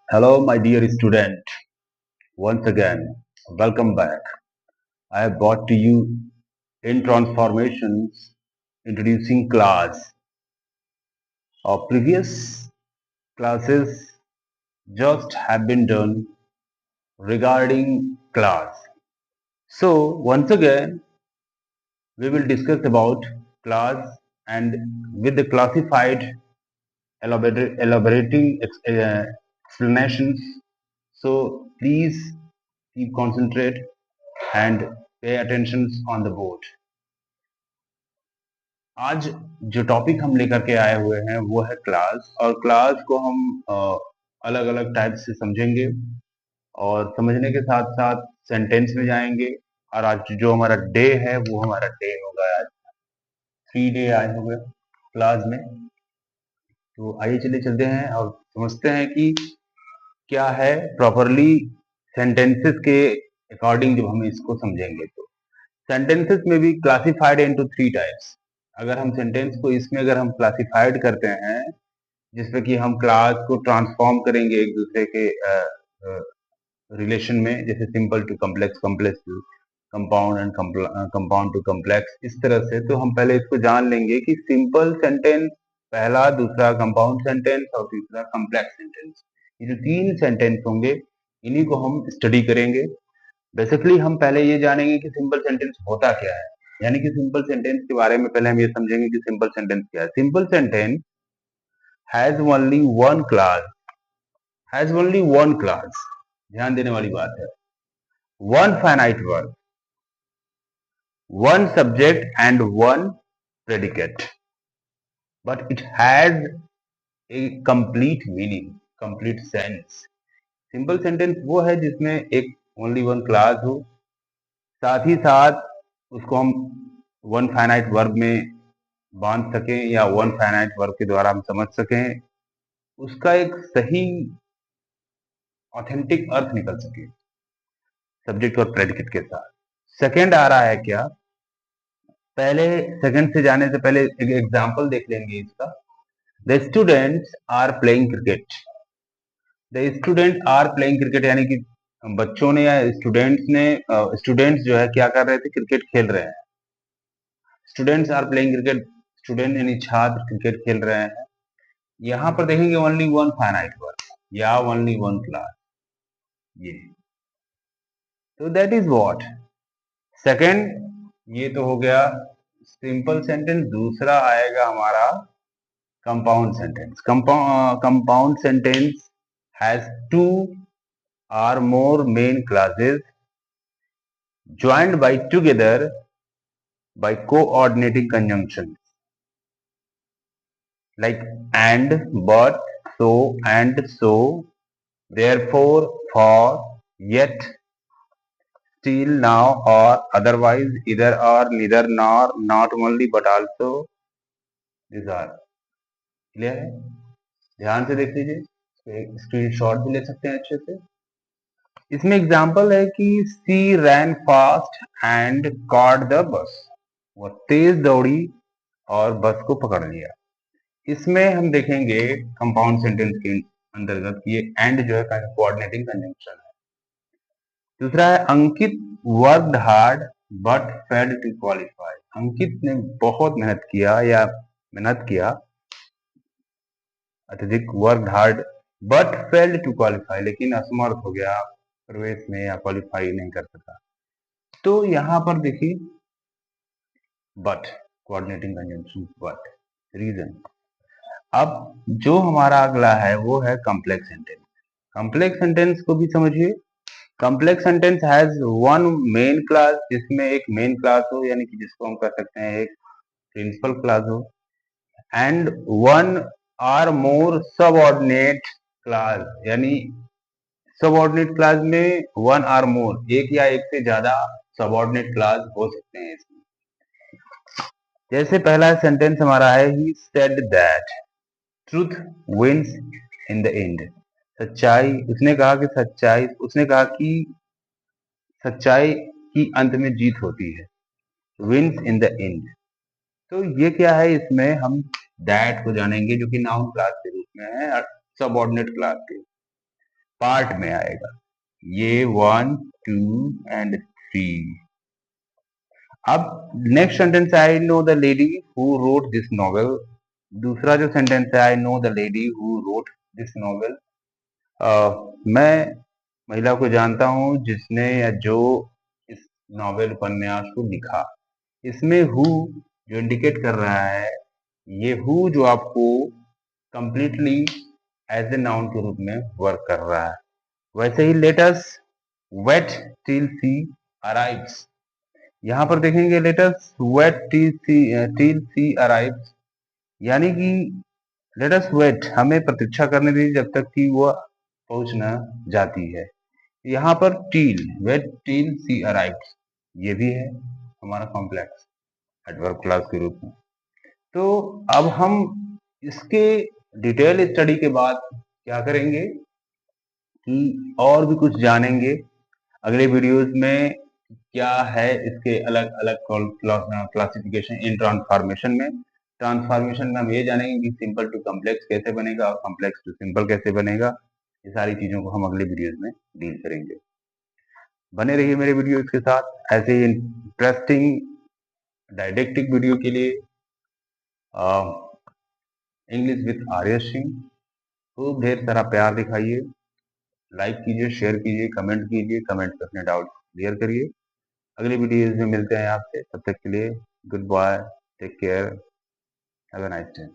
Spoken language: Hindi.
Hello, my dear student. Once again, welcome back. I have brought to you in transformations introducing class. Our previous classes just have been done regarding class. So once again, we will discuss about class and with the classified elaborating explanations. So please keep concentrate and pay attention on the board. आज जो टॉपिक हम लेकर के आए हुए हैं वो है क्लास और क्लास को हम अलग अलग टाइप से समझेंगे और समझने के साथ साथ सेंटेंस में जाएंगे और आज जो हमारा डे है वो हमारा डे होगा। आज 3 डे आए हुए क्लास में। तो आइए चलिए चलते हैं और समझते हैं कि क्या है प्रॉपरली सेंटेंसेस के अकॉर्डिंग जब हम इसको समझेंगे तो सेंटेंसेस में भी क्लासिफाइड इनटू 3 टाइप्स। अगर हम सेंटेंस को इसमें अगर हम क्लासिफाइड करते हैं जिसमें कि हम क्लास को ट्रांसफॉर्म करेंगे एक दूसरे के रिलेशन में, जैसे simple to complex, complex to compound and compound to complex, इस तरह से। तो हम पहले इसको जान लेंगे कि सिंपल सेंटेंस पहला, दूसरा कंपाउंड सेंटेंस और तीसरा कम्प्लेक्स सेंटेंस। ये जो 3 सेंटेंस होंगे इन्हीं को हम स्टडी करेंगे। बेसिकली हम पहले ये जानेंगे कि सिंपल सेंटेंस होता क्या है, यानी कि सिंपल सेंटेंस के बारे में पहले हम ये समझेंगे कि सिंपल सेंटेंस क्या है। Simple sentence has only one class, has only one class, ध्यान देने वाली बात है। One finite verb, one subject and one predicate, but it has a complete meaning, complete sense. Simple sentence वो है जिसमें एक ओनली वन क्लास हो, साथ ही साथ उसको हम वन फाइनाइट वर्ब में बांध सकें या वन फाइनाइट वर्ब के द्वारा हम समझ सकें, उसका एक सही ऑथेंटिक अर्थ निकल सके सब्जेक्ट और प्रेडिकेट के साथ। सेकंड आ रहा है क्या, पहले सेकंड से जाने से पहले एक एग्जांपल देख लेंगे इसका। The students are playing cricket, the student are playing cricket यानी कि बच्चों ने या स्टूडेंट्स जो है क्या कर रहे थे, क्रिकेट खेल रहे हैं। Students are playing cricket, student यानी छात्र क्रिकेट खेल रहे हैं। यहाँ पर देखेंगे ओनली वन फाइनाइट वर्ब या ओनली वन क्लास, ये तो दैट इज व्हाट सेकंड। ये तो हो गया सिंपल सेंटेंस। दूसरा आएगा हमारा compound sentence. Compound sentence has to or more main classes joined by together by coordinating conjunctions like and, but, so and so, therefore, for, yet, still, now, or otherwise, either or, neither nor, not only but also, these are clear है। ध्यान से देख लीजिए, स्क्रीनशॉट भी ले सकते हैं अच्छे से। इसमें एग्जाम्पल है कि she ran fast and caught the bus, वो तेज दौड़ी और बस को पकड़ लिया। इसमें हम देखेंगे कंपाउंड सेंटेंस के अंतर्गत ये एंड जो है कोऑर्डिनेटिंग कंजंक्शन है। दूसरा है Ankit worked hard but failed to qualify, Ankit ने बहुत मेहनत किया या मेहनत किया अत्यधिक, worked hard but failed to qualify, लेकिन असमर्थ हो गया प्रवेश में या क्वालिफाई नहीं कर सका। तो यहां पर देखिए but, coordinating conjunction but, reason. अब जो हमारा अगला है वो है कॉम्प्लेक्स सेंटेंस। कॉम्प्लेक्स सेंटेंस को भी समझिए। Complex sentence has one main class, जिसमें एक मेन क्लास हो, यानी कि जिसको हम कह सकते हैं एक प्रिंसिपल क्लास हो, and one are more subordinate class, यानी सबऑर्डिनेट क्लास में वन आर मोर, एक या एक से ज्यादा सबऑर्डिनेट क्लास हो सकते हैं इसमें। जैसे पहला सेंटेंस हमारा है he said that truth wins in the end, सच्चाई, उसने कहा कि सच्चाई, उसने कहा कि सच्चाई की अंत में जीत होती है, विंस इन द एंड। तो ये क्या है, इसमें हम दैट को जानेंगे जो कि नाउन क्लास के रूप में है, सबऑर्डिनेट क्लास के। पार्ट में आएगा। ये 1 2 एंड 3। अब नेक्स्ट सेंटेंस है I know the lady who wrote this novel. दूसरा जो सेंटेंस है I know the lady who wrote this novel. मैं महिला को जानता हूं जिसने या जो इस नॉवेल उपन्यास को लिखा। इसमें हु जो इंडिकेट कर रहा है, ये हु जो आपको कंप्लीटली एज ए नाउन के रूप में वर्क कर रहा है। वैसे ही लेट अस वेट टिल सी अराइव्स। यहाँ पर देखेंगे लेट अस वेट टिल सी अराइव्स, यानी कि लेट अस वेट, हमें प्रतीक्षा करने दीजिए जब तक कि वह पहुंच न जाती है। यहाँ पर टील, वेट टील सी अराइव्स, ये भी है हमारा कॉम्प्लेक्स एडवर्ब क्लास के रूप में। तो अब हम इसके डिटेल स्टडी के बाद क्या करेंगे कि और भी कुछ जानेंगे अगले वीडियोस में। क्या है इसके अलग अलग क्लासिफिकेशन इन ट्रांसफॉर्मेशन में। ट्रांसफॉर्मेशन में हम ये जानेंगे कि सिंपल टू कॉम्प्लेक्स कैसे बनेगा और कॉम्प्लेक्स टू सिंपल कैसे बनेगा। ये सारी चीजों को हम अगले वीडियोस में डील करेंगे। बने रहिए मेरे वीडियोस के साथ ऐसे ही इंटरेस्टिंग डायडेक्टिक वीडियो के लिए। इंग्लिश विद आर्य सिंह, खूब ढेर सारा प्यार दिखाइए, लाइक कीजिए, शेयर कीजिए, कमेंट कीजिए, कमेंट पे अपने डाउट क्लियर करिए। अगली वीडियोज में मिलते हैं आपसे, तब तक के लिए good bye, take care, have a nice day.